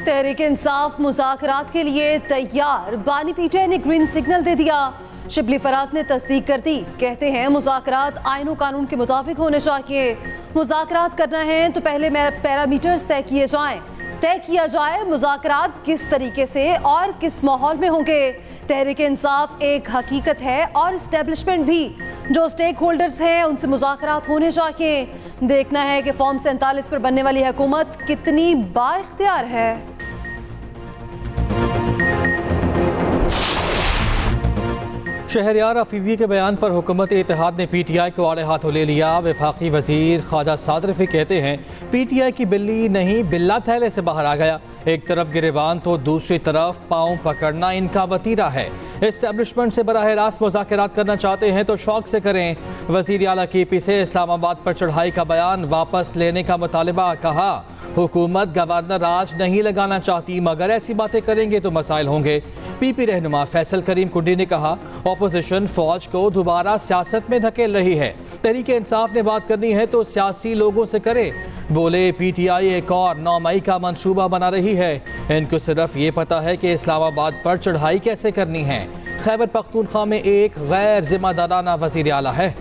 तहरीक इंसाफ मुज़ाकरात के लिए तैयार। बानी पीटीआई ने ग्रीन सिग्नल दे दिया। शिबली फराज ने तस्दीक कर दी। कहते हैं मुज़ाकरात आईन और कानून के मुताबिक होने चाहिए। मुज़ाकरात करना है तो पहले पैरामीटर्स तय किया जाए मुज़ाकरात किस तरीके से और किस माहौल में होंगे। तहरीक इंसाफ एक हकीकत है और इस्टेब्लिशमेंट भी। जो स्टेक होल्डर्स हैं उनसे मुज़ाकरात होने चाहिए। देखना है कि फॉर्म 47 पर बनने वाली हुकूमत कितनी बाइख्तियार है। शहरयार अफीवी के बयान पर हुकूमत इत्तेहाद ने पीटीआई को आड़े हाथों ले लिया। वफाकी वजीर ख्वाजा सादरफी कहते हैं पीटीआई की बिल्ली नहीं बिल्ला थैले से बाहर आ गया। एक तरफ गिरेबान तो दूसरी तरफ पाँव पकड़ना इनका वतीरा है। एस्टेब्लिशमेंट से बराह रास्त मुज़ाकरात करना चाहते हैं तो शौक से करें। वज़ीर आला KP से इस्लामाबाद पर चढ़ाई का बयान वापस लेने का मुतालिबा। कहा हुकूमत गवर्नर राज नहीं लगाना चाहती मगर ऐसी बातें करेंगे तो मसाइल होंगे। PP रहनुमा फैसल करीम कुंडी ने कहा अपोजिशन फौज को दोबारा सियासत में धकेल रही है। तहरीक इंसाफ ने बात करनी है तो सियासी लोगों से करे। बोले PTI एक और 9 मई का मंसूबा बना रही है। इनको सिर्फ ये पता है कि इस्लामाबाद पर चढ़ाई कैसे करनी है। खैबर पख्तूनख्वा में एक गैर जिम्मेदाराना वज़ीर आला है।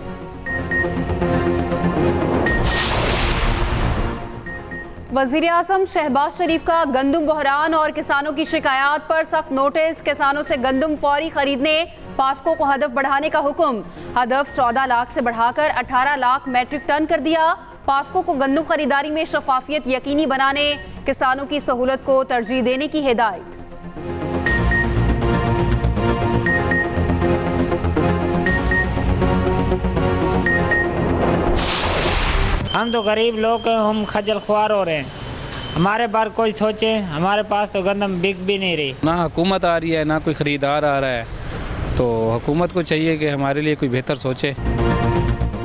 वज़ीर आज़म शहबाज शरीफ का गंदम बहरान और किसानों की शिकायत पर सख्त नोटिस। किसानों से गंदम फौरी खरीदने, पास्को को हदफ बढ़ाने का हुक्म। हदफ 14 लाख से बढ़ाकर 18 लाख मैट्रिक टन कर दिया। पास्को को गंदम खरीदारी में शफाफियत यकीनी बनाने, किसानों की सहूलत को तरजीह देने की हिदायत। हम तो गरीब लोग हम खजल ख्वार हो रहे हैं। हमारे बार कोई सोचे, हमारे पास तो गंदम बिक भी नहीं रही। ना हुकूमत आ रही है ना कोई ख़रीदार आ रहा है, तो हुकूमत को चाहिए कि हमारे लिए कोई बेहतर सोचे।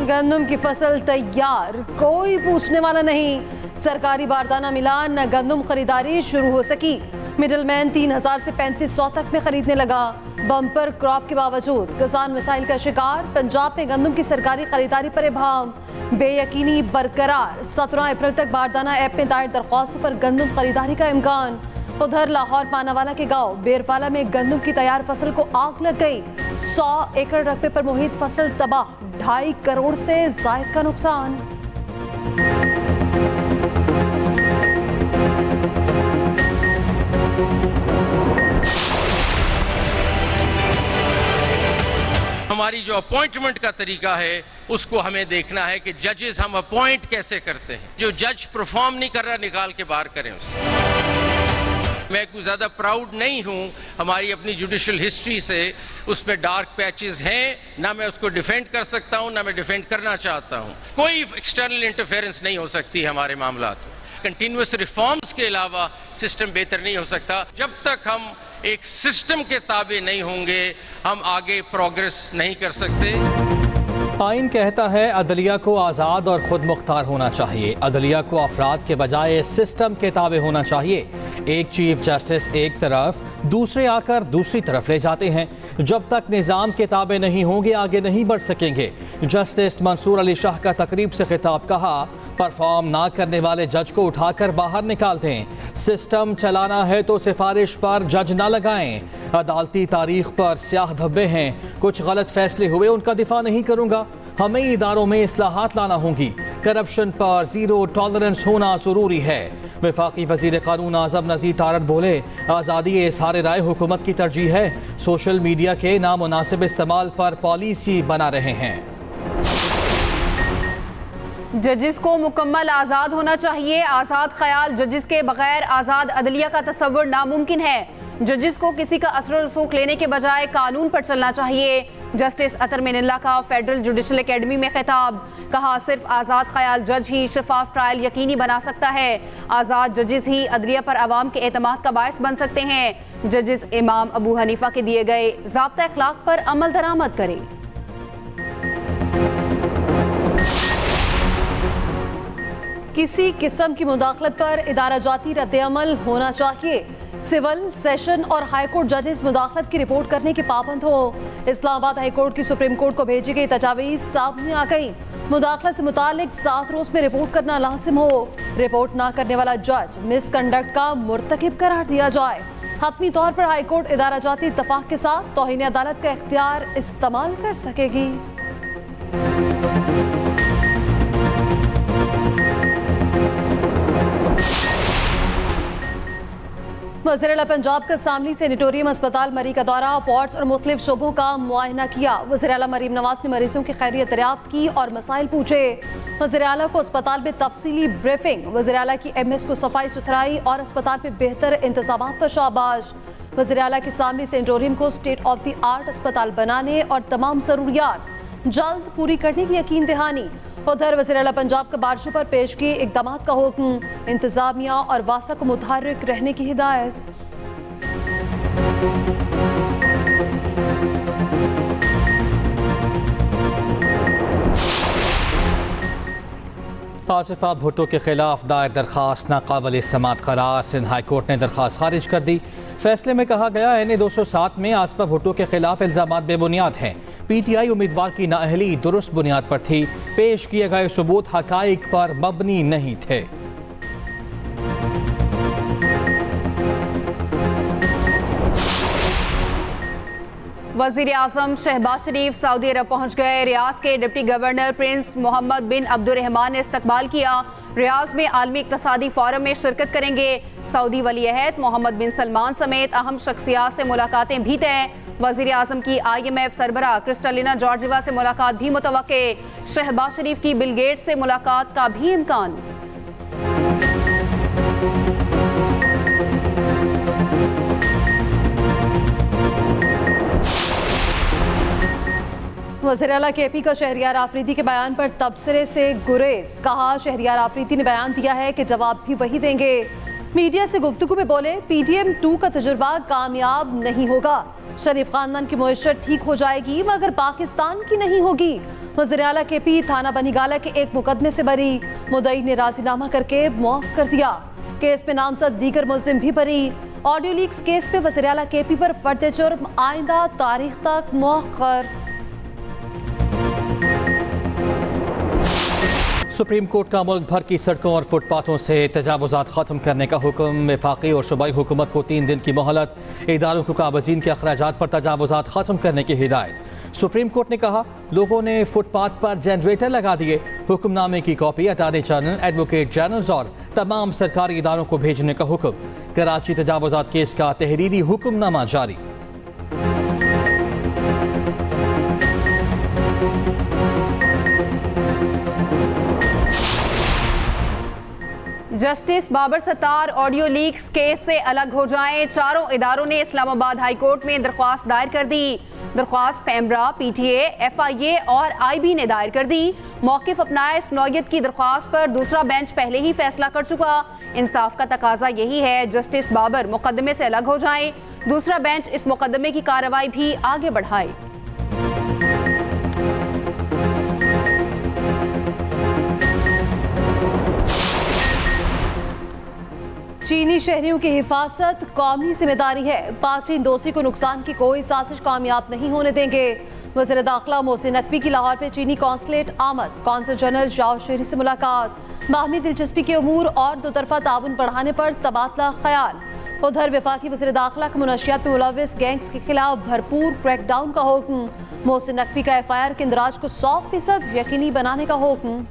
गंदम की फसल तैयार, कोई पूछने वाला नहीं। सरकारी बारदाना मिला न गंदम खरीदारी शुरू हो सकी। मिडलमैन 3000 से 3500 तक में खरीदने लगा। बम्पर क्रॉप के बावजूद किसान मिसाइल का शिकार। पंजाब में गंदम की सरकारी खरीदारी पर इबाम, बेयकीनी बरकरार। 17 अप्रैल तक बारदाना ऐप में दायर दरख्वास्तों पर गंदम खरीदारी का इम्कान। उधर लाहौर पानावाला के गांव बेरवाला में गंदम की तैयार फसल को आग लग गई। 100 एकड़ रकबे पर मुहित फसल तबाह। 2.5 करोड़ से जायद का नुकसान। हमारी जो अपॉइंटमेंट का तरीका है उसको हमें देखना है कि जजेस हम अपॉइंट कैसे करते हैं। जो जज परफॉर्म नहीं कर रहा निकाल के बाहर करें उसको। मैं कुछ ज्यादा प्राउड नहीं हूं हमारी अपनी जुडिशियल हिस्ट्री से। उसमें डार्क पैचेस हैं, ना मैं उसको डिफेंड कर सकता हूं ना मैं डिफेंड करना चाहता हूं। कोई एक्सटर्नल इंटरफेरेंस नहीं हो सकती हमारे मामलात में। कंटिन्यूअस रिफॉर्म्स के अलावा सिस्टम बेहतर नहीं हो सकता। जब तक हम एक सिस्टम के ताबे नहीं होंगे हम आगे प्रोग्रेस नहीं कर सकते। आइन कहता है अदलिया को आज़ाद और खुद मुख्तार होना चाहिए। अदलिया को अफराद के बजाय सिस्टम के ताबे होना चाहिए। एक चीफ जस्टिस एक तरफ, दूसरे आकर दूसरी तरफ ले जाते हैं। जब तक निज़ाम के ताबे नहीं होंगे आगे नहीं बढ़ सकेंगे। जस्टिस मंसूर अली शाह का तकरीब से खिताब। कहा परफॉर्म ना करने वाले जज को उठाकर बाहर निकाल दें। सिस्टम चलाना है तो सिफारिश पर जज ना लगाएं। अदालती तारीख पर स्याह धब्बे हैं। कुछ गलत फैसले हुए उनका दिफा नहीं करूंगा। हमें इदारों में इस्लाहात लाना होंगी। करप्शन पर जीरो टॉलरेंस होना जरूरी है। वफाकी वजीर कानून आज़म नज़ीर तारड़ बोले आज़ादी इज़हार राय हुकूमत की तरजीह है। सोशल मीडिया के नामुनासिब इस्तेमाल पर पॉलिसी बना रहे हैं। जजिस को मुकम्मल आज़ाद होना चाहिए। आज़ाद ख्याल जजिस के बगैर आज़ाद अदलिया का तस्वुर नामुमकिन है। जजिस को किसी का असर रसूख लेने के बजाय कानून पर चलना चाहिए। जस्टिस अतर मिनल्ला का फेडरल जुडिशल एकेडमी में खिताब। कहा सिर्फ आज़ाद ख्याल जज ही शफाफ ट्रायल यकीनी बना सकता है। आज़ाद जजिस ही अदलिया पर आवाम के एतमाद का बायस बन सकते हैं। जजिस इमाम अबू हनीफा के दिए गए ज़ाब्ता अखलाक पर अमल दरामद करें। किसी किस्म की मुदाखलत पर इदारा जाती रद्द-ए-अमल होना चाहिए। सिविल, सेशन और हाईकोर्ट जजेस मुदाखलत की रिपोर्ट करने के पाबंद हो। इस्लामाबाद हाईकोर्ट की सुप्रीम कोर्ट को भेजी गई तजावीज़ सामने आ गई। मुदाखलत से मुतालिक 7 रोज में रिपोर्ट करना लाजिम हो। रिपोर्ट ना करने वाला जज मिसकंडक्ट का मुर्तकिब करार दिया जाए। हतमी तौर पर हाईकोर्ट इदारा जाती इत्तफाक के साथ तौहीन अदालत का इख्तियार इस्तेमाल कर सकेगी। वज़ीर-ए-आला पंजाब का शामली सेनेटोरियम अस्पताल मरी का दौरा, वार्ड्स और मुख्तलिफ शोबों का मुआयना किया। वज़ीर-ए-आला मरीम नवाज ने मरीजों की खैरियत दरियाफ्त की और मसाइल पूछे। वज़ीर-ए-आला को अस्पताल में तफसीली ब्रीफिंग। वज़ीर-ए-आला की MS को सफाई सुथराई और अस्पताल में बेहतर इंतजामात पर शाबाश। वज़ीर-ए-आला के शामली सेनेटोरियम को स्टेट ऑफ द आर्ट अस्पताल बनाने और तमाम ज़रूरियात जल्द पूरी करने की यकीन दहानी। उधर वज़ीर-ए-आला पंजाब का बारिशों पर पेश किए इक़दामात का हुक्म, इंतजामिया और वासा को मुतहर्रिक रहने की हिदायत। आसिफा भुट्टो के खिलाफ दायर दरखास्त नाकाबिल समाअत करार। सिंध हाई कोर्ट ने दरखास्त खारिज कर दी। फैसले में कहा गया NA 207 में आसिफा भुट्टो के खिलाफ इल्जामात बेबुनियाद हैं। PTI उम्मीदवार की नाअहली दुरुस्त बुनियाद पर थी। पेश किए गए सबूत हकाइक पर मबनी नहीं थे। वज़ीर आज़म शहबाज शरीफ सऊदी अरब पहुँच गए। रियाज के डिप्टी गवर्नर प्रिंस मोहम्मद बिन अब्दुर्रहमान ने इस्तकबाल किया। रियाज में आलमी इक़्तिसादी फोरम में शिरकत करेंगे। सऊदी वली अहद मोहम्मद बिन सलमान समेत अहम शख्सियात से मुलाकातें भी तय। वज़ीर आज़म की IMF सरबराह क्रिस्टलिना जॉर्जिवा से मुलाकात भी मुतवक्के। शहबाज शरीफ की बिल गेट्स से मुलाकात का भी इम्कान। वज़ीर-ए-आला KP का शहरियार आफरीदी के बयान पर तबसरे से गुरेज। कहा, शहरियार आफरीदी ने बयान दिया है कि जवाब भी वही देंगे। मीडिया से गुफ्तगू में बोले, PDM 2 का तजुर्बा कामयाब नहीं होगा। शरीफ खानदान की मुईशत ठीक हो जाएगी मगर पाकिस्तान की नहीं होगी। वज़ीर-ए-आला KP थाना बनीगाला के एक मुकदमे से बरी। मुद्दई ने राजीनामा करके मुआफ कर दिया। केस में नामजद दीगर मुलजिम भी बरी। ऑडियो लीक्स केस पे वज़ीर-ए-आला KP पर फर्द जुर्म आइंदा तारीख तक मुअख्खर। सुप्रीम कोर्ट का मुल्क भर की सड़कों और फुटपाथों से तजावुज़ात ख़त्म करने का हुक्म। वफाकी और सूबाई हुकूमत को 3 दिन की मोहलत। इदारों को काबज़ीन के अखराजात पर तजावुज़ात ख़त्म करने की हिदायत। सुप्रीम कोर्ट ने कहा, लोगों ने फुटपाथ पर जनरेटर लगा दिए। हुक्मनामे की copy attorney general, advocate generals और तमाम सरकारी इदारों को भेजने का हुक्म। कराची तजावुज़ात केस का तहरीरी हुक्मनामा जारी। Justice Babar Sattar audio leaks case से अलग हो जाएं। चारों इदारों ने इस्लामाबाद हाई कोर्ट में दरख्वास्त दायर कर दी। दरख्वास्त पैमरा, PTA, FIA और IB ने दायर कर दी। मौक़िफ़ अपनाया। इस नौयत की दरख्वास्त पर दूसरा बेंच पहले ही फैसला कर चुका। इंसाफ का तकाजा यही है, जस्टिस बाबर मुकदमे से अलग हो जाएं। दूसरा बेंच इस मुकदमे की कार्रवाई भी आगे बढ़ाए। चीनी शहरियों की हिफाजत कौमी जिम्मेदारी है। पाक चीन दोस्ती को नुकसान की कोई साजिश कामयाब नहीं होने देंगे। वज़ीर दाखिला मोहसिन नकवी की लाहौर में चीनी कॉन्सुलेट आमद। कौंसल जनरल जाओ शेरी से मुलाकात। बाहमी दिलचस्पी के उमूर और दोतरफा ताउन बढ़ाने पर तबादला ख्याल। उधर वफाकी वज़ीर दाखिला का मुनशियात में मुलविस गैंग्स के खिलाफ भरपूर क्रैकडाउन का हुक्म। मोहसिन नकवी का FIR के इंदराज को 100% यकीनी बनाने का हुक्म।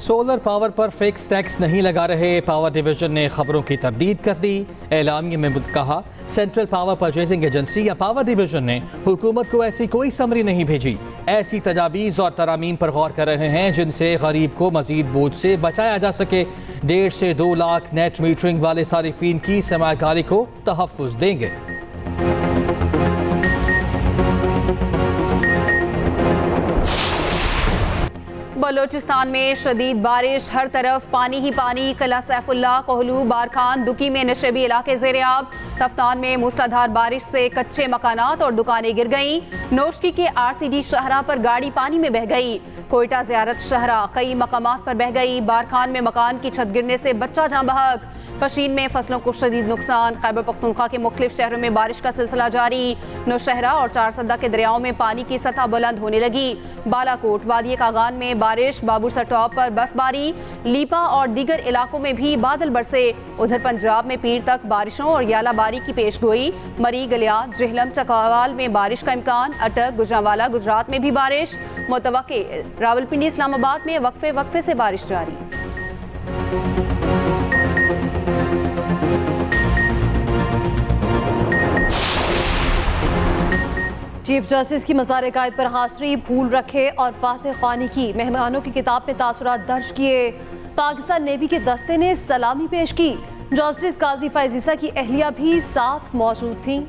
सोलर पावर पर फिक्स टैक्स नहीं लगा रहे। पावर डिवीजन ने खबरों की तरदीद कर दी। एलामिया में कहा, सेंट्रल पावर परचेजिंग एजेंसी या पावर डिवीजन ने हुकूमत को ऐसी कोई समरी नहीं भेजी। ऐसी तजावीज़ और तरामीम पर गौर कर रहे हैं जिनसे गरीब को मजीद बोझ से बचाया जा सके। 1.5 से 2 लाख नेट मीटरिंग वाले सारिफीन की सरमायाकारी को तहफ़्फ़ुज़ देंगे। बलोचिस्तान में शदीद बारिश, हर तरफ पानी ही पानी। किला सैफुल्ला, कोहलू, बारखान, दुकी में नशेबी इलाके ज़ेर-ए-आब। तफ्तान में मूसलाधार बारिश से कच्चे मकानात और दुकानें गिर गईं। नोशकी के RCD शाहरा पर गाड़ी पानी में बह गई। कोयटा ज़ियारत शाहरा कई मकामात पर बह गई। बारखान में मकान की छत गिरने से बच्चा जाँ बहक। पशीन में फसलों को शदीद नुकसान। खैबर पख्तूनख्वा के मुख्तलिफ शहरों में बारिश का सिलसिला जारी। नौशहरा और चारसद्दा के दरियाओं में पानी की सतह बुलंद होने लगी। बालाकोट, वादी कागान में बारिश, बाबूसर टॉप पर बर्फबारी। लीपा और दीगर इलाकों में भी बादल बरसे। उधर पंजाब में पीर तक बारिशों और यालाबारी की पेश गोई। मरी, गलिया, जिहलम, चकवाल में बारिश का इम्कान। अटक, गुजरांवाला, गुजरात में भी बारिश मुतवक्के। रावलपिंडी, इस्लामाबाद में वक्फे से बारिश जारी। चीफ जस्टिस की मज़ार-ए-कायद पर हाज़री, फूल रखे और फातिह ख़्वानी की। मेहमानों की किताब में तासुरात दर्ज किए। पाकिस्तान नेवी के दस्ते ने सलामी पेश की। जस्टिस काजी फैज़ीसा की अहलिया भी साथ मौजूद थीं।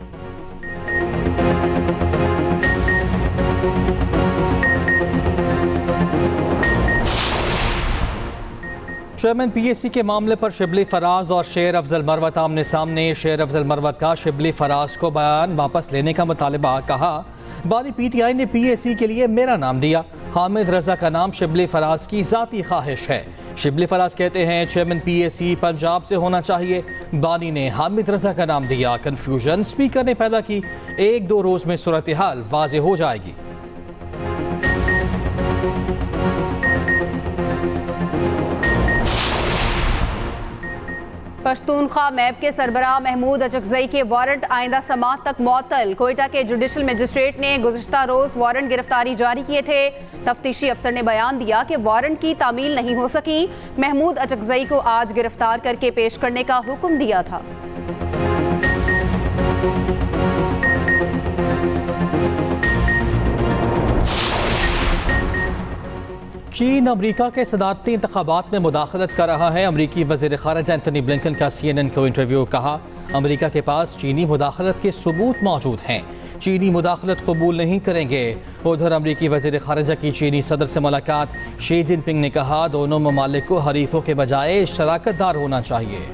चेयरमैन PAC के मामले पर शिबली फराज और शेर अफजल मरवत आमने सामने। शेर अफजल मरवत का शिबली फराज को बयान वापस लेने का मुतालबा। कहा, बानी PTI ने PAC के लिए मेरा नाम दिया। हामिद रजा का नाम शिबली फराज की ज़ाती ख्वाहिश है। शिबली फराज कहते हैं चेयरमैन PAC पंजाब से होना चाहिए। बानी ने हामिद रजा का नाम दिया। कन्फ्यूजन स्पीकर ने पैदा की। 1-2 रोज में सूरत हाल वाज़ेह हो जाएगी। पश्तूनख्वा मैप के सरबराह महमूद अचकजई के वारंट आइंदा समात तक मुअत्तल। कोयटा के जुडिशल मजिस्ट्रेट ने गुज़िश्ता रोज़ वारंट गिरफ्तारी जारी किए थे। तफ्तीशी अफसर ने बयान दिया कि वारंट की तामील नहीं हो सकी। महमूद अचकजई को आज गिरफ्तार करके पेश करने का हुक्म दिया था। चीन अमरीका के सदारती इंतखाबात में मुदाखलत कर रहा है। अमरीकी वज़ीर ख़ारिजा एंथनी ब्लिंकन का CNN को इंटरव्यू। कहा, अमरीका के पास चीनी मुदाखलत के सबूत मौजूद हैं। चीनी मुदाखलत कबूल नहीं करेंगे। उधर अमरीकी वज़ीर ख़ारिजा की चीनी सदर से मुलाकात। शी जिनपिंग ने कहा, दोनों ममालिक को हरीफों के बजाय शराकतदार होना चाहिए।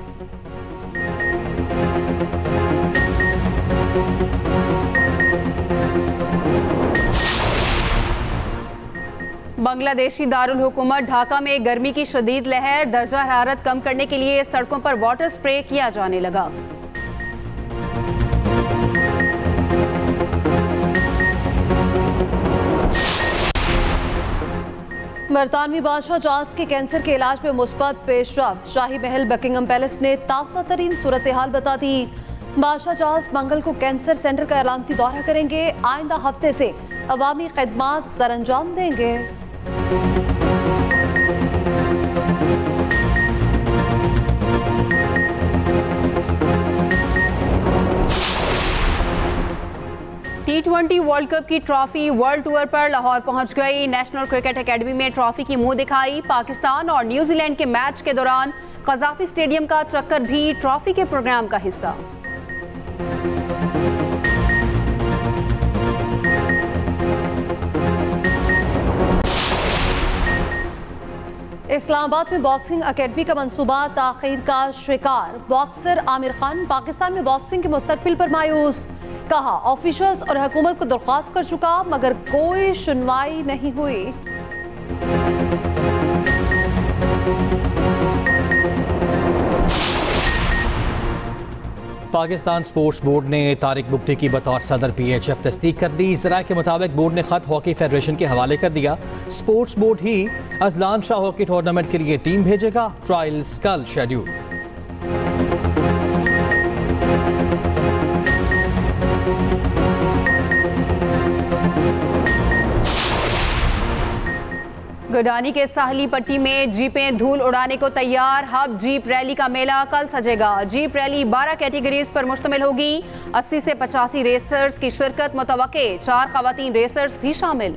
बांग्लादेशी दारुल हुकूमत ढाका में गर्मी की शदीद लहर। दर्जा हरारत कम करने के लिए सड़कों पर वाटर स्प्रे किया जाने लगा। बरतानवी बादशाह चार्ल्स के कैंसर के इलाज में मुस्बत पेशरफ्त। शाही महल बकिंगम पैलेस ने ताज़ा तरीन सूरत हाल बता दी। बादशाह चार्ल्स मंगल को कैंसर सेंटर का एलामती दौरा करेंगे। आइंदा हफ्ते से अवामी खिदमात सरअंजाम देंगे। T20 वर्ल्ड कप की ट्रॉफी वर्ल्ड टूर पर लाहौर पहुंच गई। नेशनल क्रिकेट एकेडमी में ट्रॉफी की मुंह दिखाई। पाकिस्तान और न्यूजीलैंड के मैच के दौरान कज़ाफी स्टेडियम का चक्कर भी ट्रॉफी के प्रोग्राम का हिस्सा। इस्लामाबाद में बॉक्सिंग अकेडमी का मंसूबा ताख़ीर का शिकार। बॉक्सर आमिर खान पाकिस्तान में बॉक्सिंग के मुस्तकबिल पर मायूस। कहा, ऑफिशियल्स और हुकूमत को दरख्वास्त कर चुका मगर कोई सुनवाई नहीं हुई। पाकिस्तान स्पोर्ट्स बोर्ड ने तारिक बुगटी की बतौर सदर PHF तस्दीक कर दी। ज़राए के मुताबिक बोर्ड ने खत हॉकी फेडरेशन के हवाले कर दिया। स्पोर्ट्स बोर्ड ही अजलान शाह हॉकी टूर्नामेंट के लिए टीम भेजेगा। ट्रायल्स कल शेड्यूल। गडानी के साहली पट्टी में जीपें धूल उड़ाने को तैयार। हब जीप रैली का मेला कल सजेगा। जीप रैली 12 कैटेगरीज पर मुश्तमिल होगी। 80 से 85 रेसर्स की शिरकत मुतवक्के। 4 खवातीन रेसर्स भी शामिल।